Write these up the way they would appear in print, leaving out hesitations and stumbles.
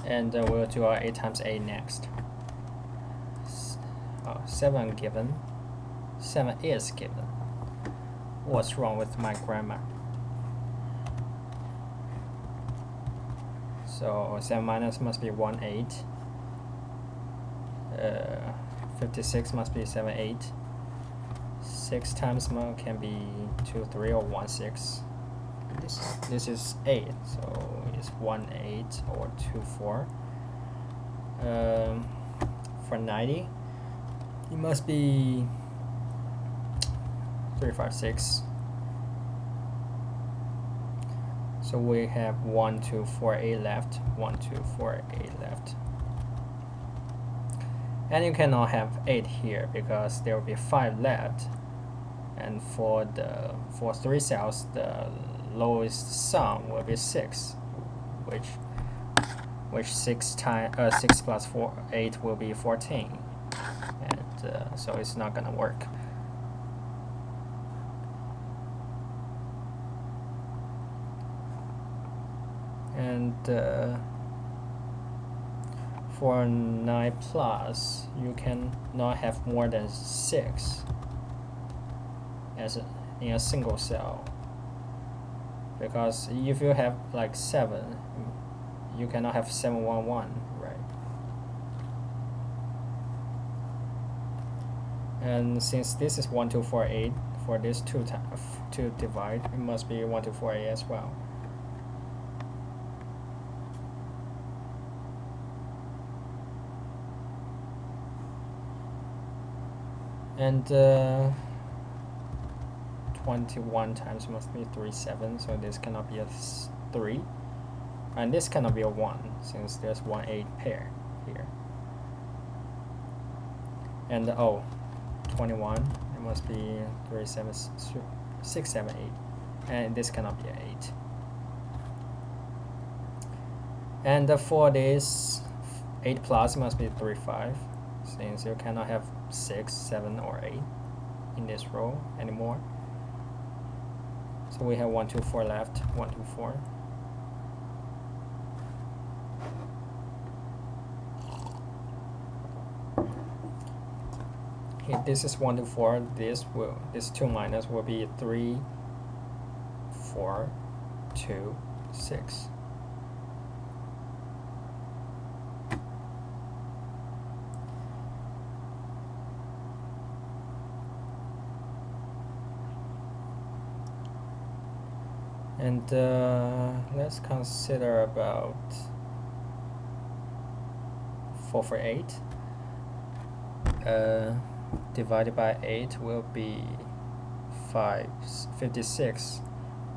And we'll do our 8 times 8 next. 7 given. 7 is given. What's wrong with my grammar? So 7 minus must be 1 8. 56 must be 7 8. 6 times can be 2 3 or 1 6. This is 8, so it's 1 8 or 2 4. For 90, it must be 3 5 6. So we have 1 2 4 8 left. 1 2 4 8 left. And you cannot have 8 here because there will be 5 left. And for 3 cells, the lowest sum will be 6, which 6 plus 8 will be 14, and so it's not gonna work. And for 9 plus, you cannot have more than 6 in a single cell, because if you have like 7, you cannot have 7 1 1, right? And since this is 1 2 4 8, for this to divide, it must be 1 2 4 8 as well. And 21 times must be 3 7, so this cannot be a 3, and this cannot be a 1 since there's 1 8 pair here. And 21, it must be 3 7 6 7 8, and this cannot be an 8. And for this 8 plus, it must be 3 5, since you cannot have 6 7 or 8 in this row anymore. So we have 1 2 4 left. 1 2 4. Okay, this is 1 2 4. This 2 minus will be 3 4 2 6. And let's consider about 4 for 8. Divided by 8 will be 56,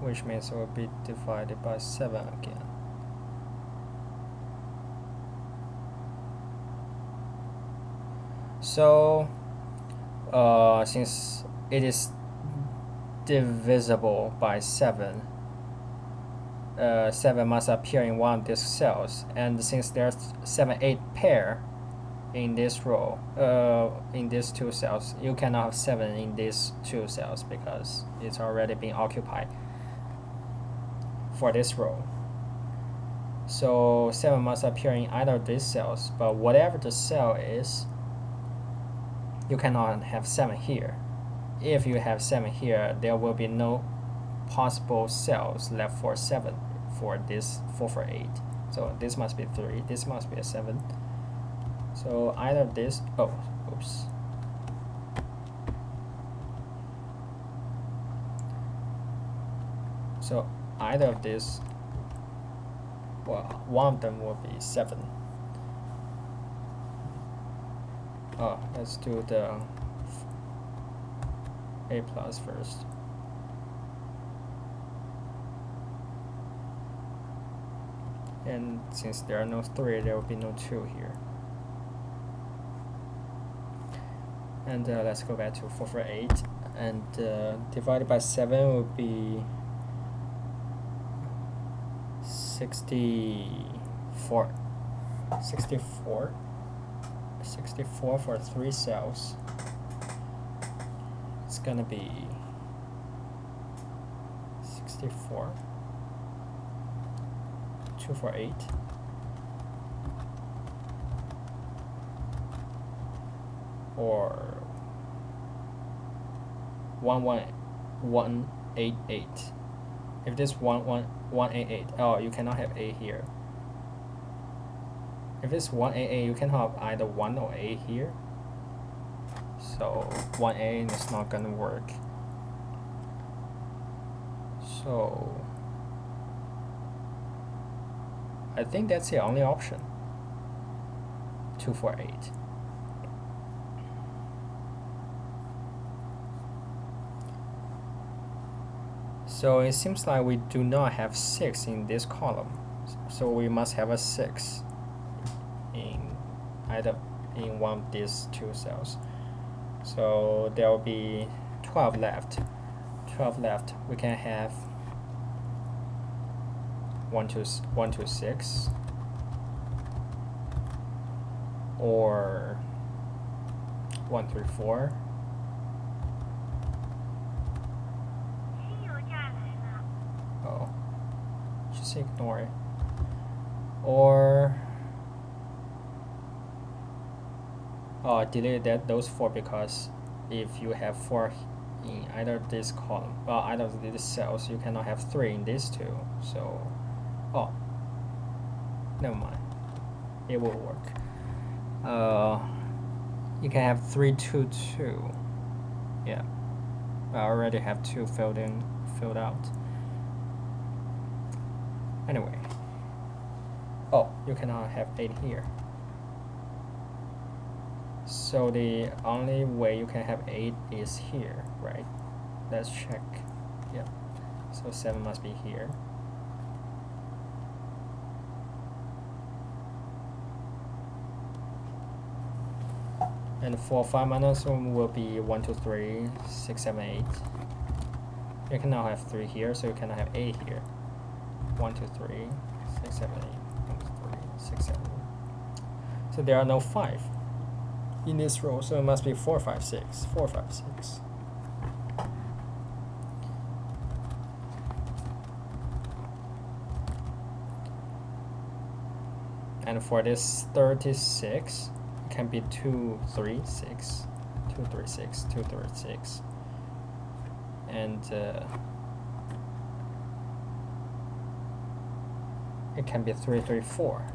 which means it will be divided by 7 again. So since it is divisible by 7, 7 must appear in one of these cells, and since there's 7 8 pair in this row, in these 2 cells, you cannot have 7 in these 2 cells because it's already been occupied for this row. So 7 must appear in either of these cells, but whatever the cell is, you cannot have 7 here. If you have 7 here, there will be no possible cells left for 7 for this 4 for 8. So this must be 3, this must be a 7. So either of this, so either of this, well, one of them will be 7. Let's do the A plus first. And since there are no 3, there will be no 2 here. And let's go back to 4 for 8. And divided by 7 would be 64. 64 for 3 cells. It's gonna be 64. 2 for 8. or 11188. If this 11188, oh, you cannot have A here. If it's 188, you can have either 1 or A here. So 1A is not gonna work. So I think that's the only option. 248. So it seems like we do not have 6 in this column. So we must have a 6 in either in one of these two cells. So there will be 12 left. 12 left. We can have 1 to 6 or 1 3 4. Oh, just ignore it. Or I deleted those 4 because if you have 4 in either this column, either of these cells, you cannot have 3 in these two. So, never mind. It will work. You can have 3 2 2. Yeah, I already have 2 filled out. Anyway, you cannot have 8 here. So the only way you can have 8 is here, right? Let's check. Yeah. So 7 must be here. And for 5 minus 1 will be 1 2 3 6 7 8. You cannot have 3 here, so you cannot have 8 here. 1 2 3 6 7 8. 1 2 3 6 7 8. So there are no 5 in this row, so it must be 4 5 6 4 5 6. And for this 36, it can be 2 3 6 2 3 6 2 3 6, and it can be 3 3 4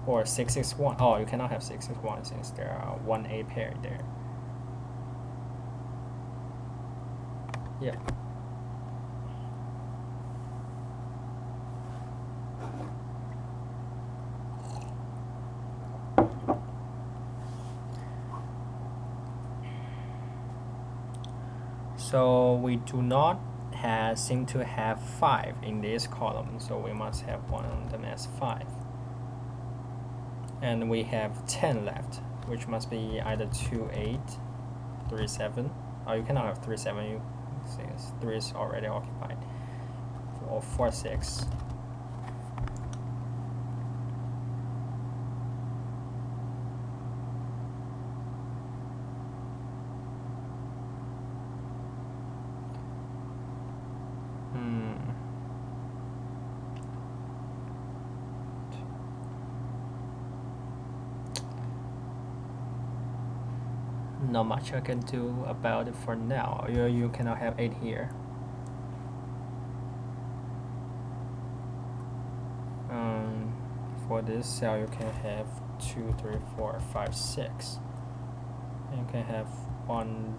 or 6 6 1. You cannot have 6 6 1 since there are 1A pair there. Yeah. So we do not seem to have 5 in this column, so we must have one of them as 5. And we have 10 left, which must be either 2 8 3 7. You cannot have 3 7, you see 3 is already occupied, or 4 6. Not much I can do about it for now. You cannot have 8 here. For this cell, you can have 2 3 4 5 6. And you can have 1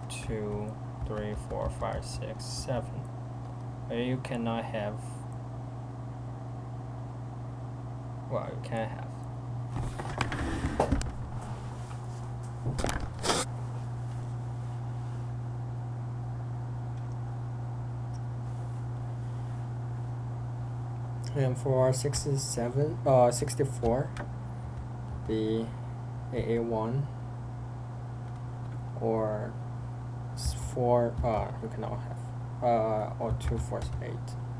2 3 4 5 6 7. But you cannot have. Well, you can have. And for 64, the AA1 or 4, you cannot have, or 248,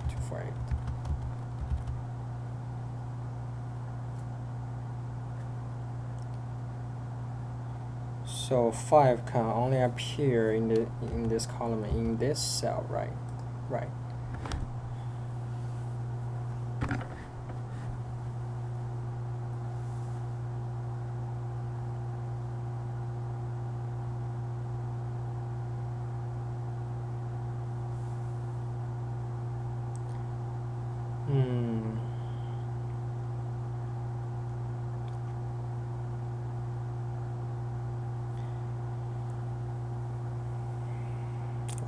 248. So 5 can only appear in this column in this cell, right? Right. Hmm.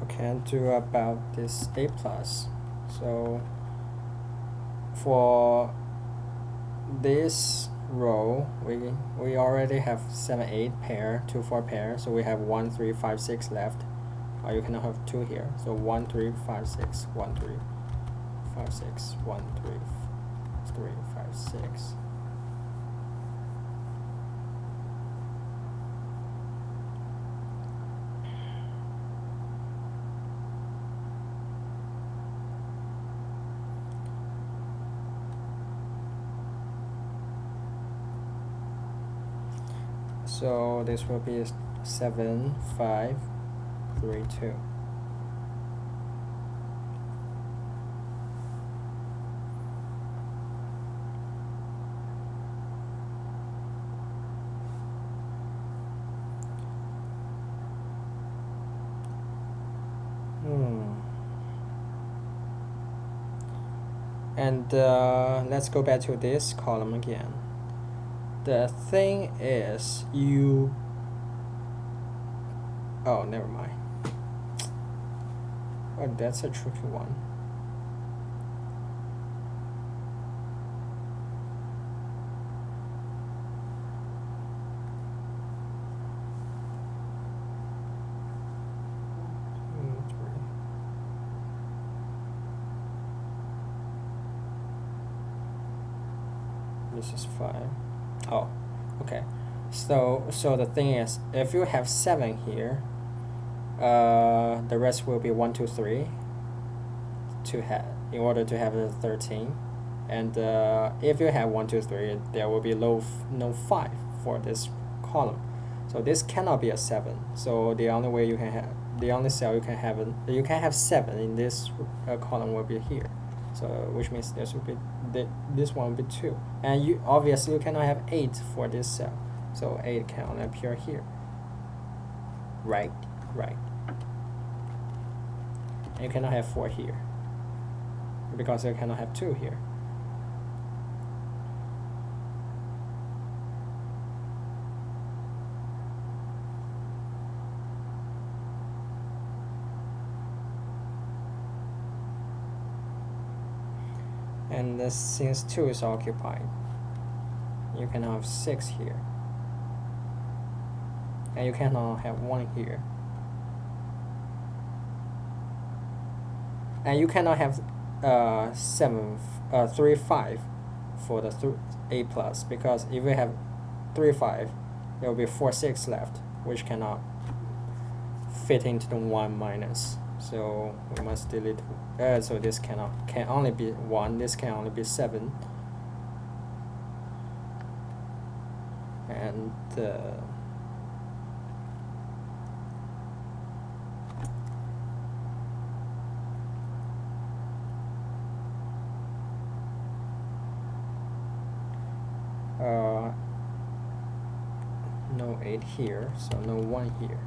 Okay, do about this A plus. So for this row, we already have 7, 8 pair, 2, 4 pair. So we have 1, 3, 5, 6 left. You cannot have 2 here. So 1, 3, 5, 6, 1, 3, 5, 6, 1, 3, 3, 5, 6. So this will be 7, 5, 3, 2. And let's go back to this column again. The thing is oh, never mind. Oh, that's a tricky one. This is 5. Oh, okay. So the thing is, if you have 7 here, the rest will be 1, 2, 3 to have in order to have the 13. And if you have 1, 2, 3, there will be no 5 for this column. So this cannot be a 7. So the only way you can have, the only cell you can have 7 in this column will be here. So which means this will be this one will be 2. And you obviously you cannot have 8 for this cell. So 8 can only appear here. Right. And you cannot have 4 here, because you cannot have 2 here. And since 2 is occupied, you cannot have 6 here. And you cannot have 1 here. And you cannot have 3, 5 for the A plus, because if you have 3, 5, there will be 4, 6 left, which cannot fit into the 1 minus. So we must delete. So this can only be 1. This can only be 7. And no 8 here, so no 1 here.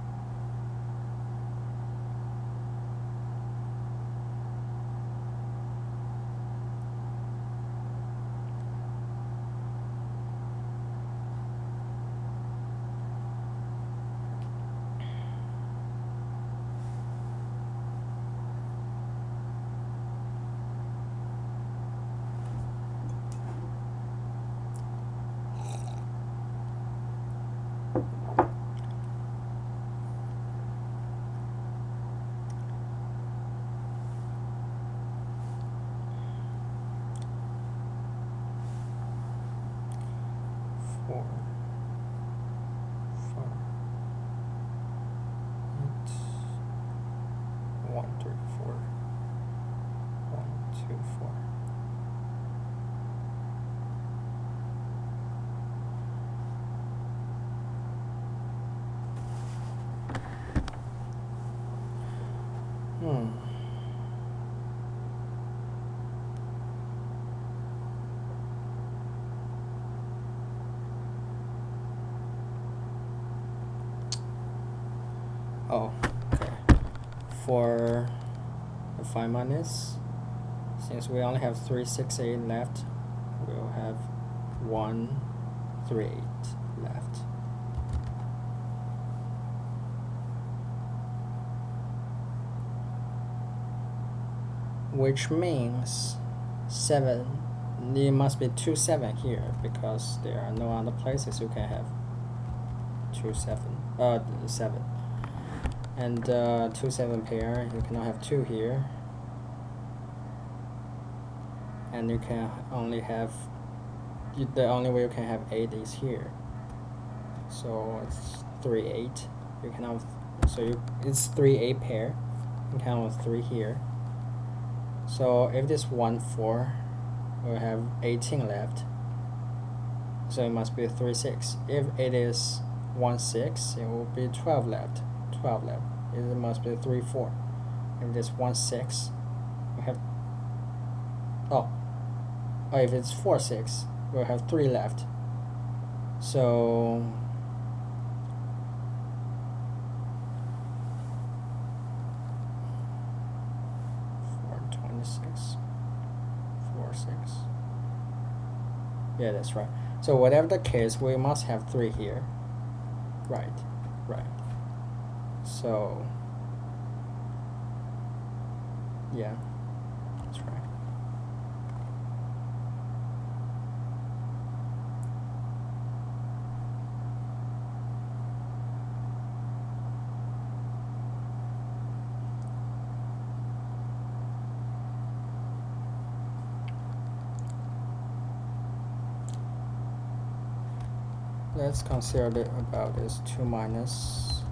Oh, okay. For the 5 minus, Since we only have 3, 6, 8 left, we'll have 1, 3, 8 left. Which means 7, there must be 2, 7 here, because there are no other places you can have 2, 7. And 2, 7 pair, you cannot have 2 here. And you can only have, the only way you can have 8 is here. So it's 3, 8. You cannot, so it's 3, 8 pair. You can have 3 here. So if this 1, 4, we'll have 18 left. So it must be 3, 6. If it is 1, 6, it will be 12 left. 12 left. It must be 3, 4. If it's 1, 6, we have, if it's 4, 6, we'll have 3 left. So 426, 4, 6. Yeah, that's right. So whatever the case, we must have 3 here. Right. So yeah, that's right. Let's consider about this 2 minus.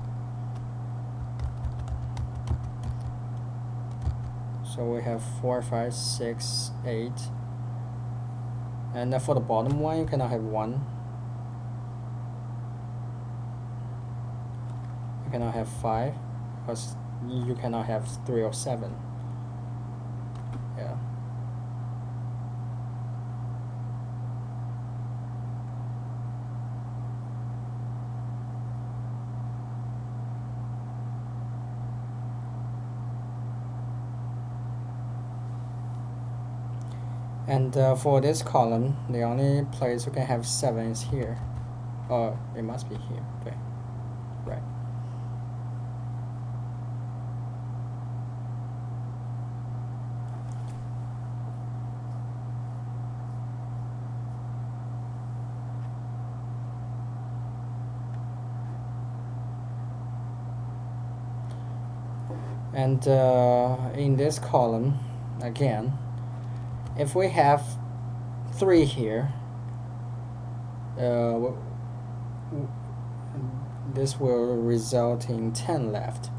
So we have 4, 5, 6, 8. And for the bottom one, you cannot have 1. You cannot have 5, because you cannot have 3 or 7. Yeah. And for this column, the only place you can have 7 is here. Oh, it must be here. Okay, right. And in this column, again, if we have 3 here, this will result in 10 left.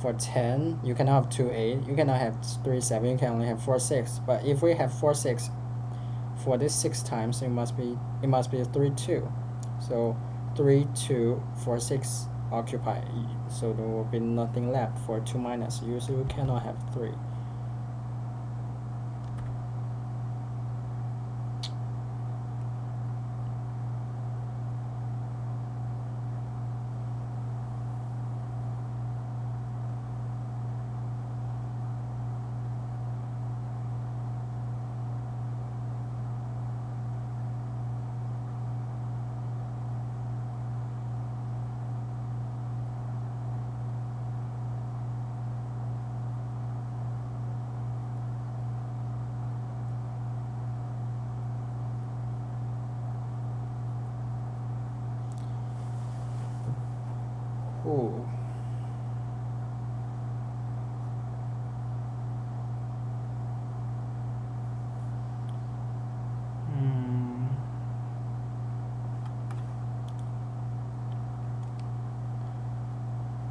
For 10, you cannot have 2, 8. You cannot have 3, 7. You can only have 4, 6. But if we have 4, 6, for this 6 times, it must be 3, 2. So 3, 2, 4, 6 occupy. So there will be nothing left for 2 minus. Usually you cannot have 3. Ooh.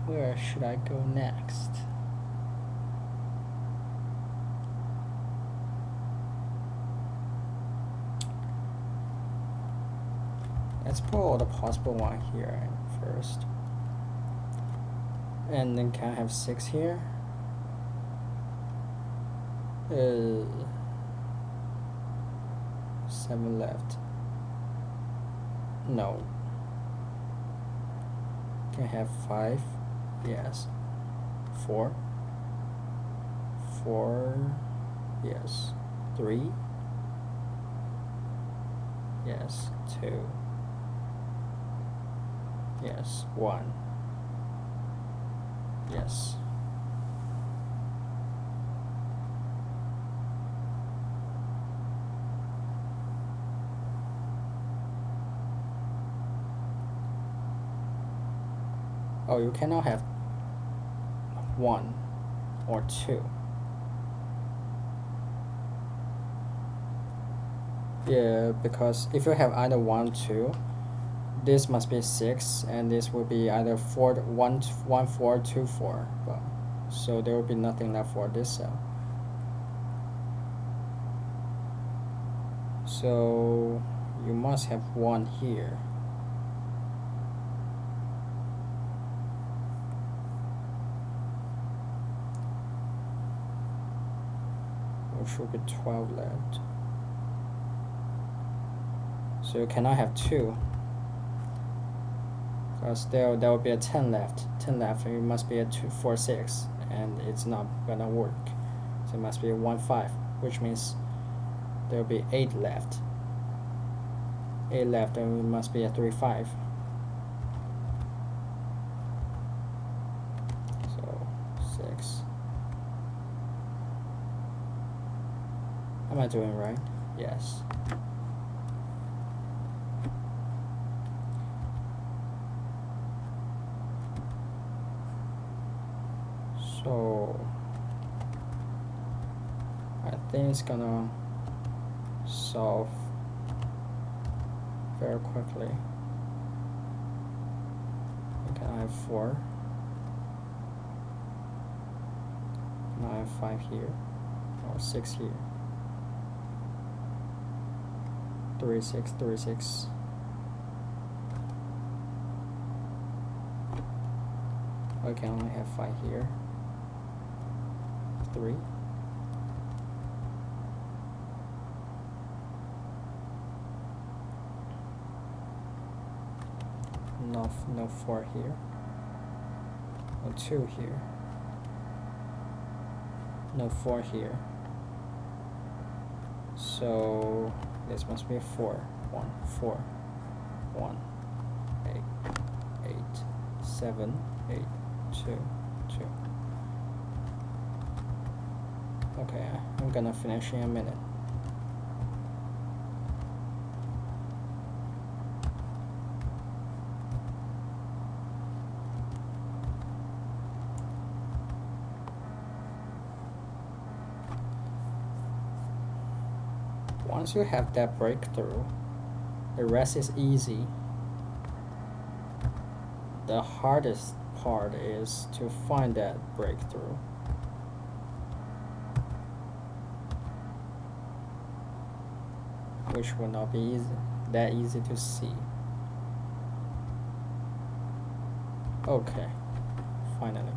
Where should I go next? Let's put all the possible one here first. And then can I have 6 here? 7 left. No. Can I have 5? Yes. 4. 4. Yes. 3. Yes. 2. Yes. 1. Yes. Oh, you cannot have 1 or 2. Yeah, because if you have either 1, 2, this must be 6, and this will be either 4, 1, 1, 4, 2, 4. Well, so there will be nothing left for this cell. So you must have 1 here. There should be 12 left. So you cannot have 2. Because there will be a 10 left. 10 left, and it must be a 2, 4, 6. And it's not gonna work. So it must be a 1, 5. Which means there will be 8 left. 8 left, and it must be a 3, 5. So 6. Am I doing right? Yes. So I think it's gonna solve very quickly. Okay, I have 4. Now I have 5 here, or 6 here. 3, 6, 3, 6. I can only have 5 here. 3. No 4 here. No 2 here. No 4 here. So this must be a 4. 1, 4, 1, 8, 8, 7, 8, 2, 2. Okay, I'm gonna finish in a minute. Once you have that breakthrough, the rest is easy. The hardest part is to find that breakthrough. Which will not be that easy to see. Okay, finally.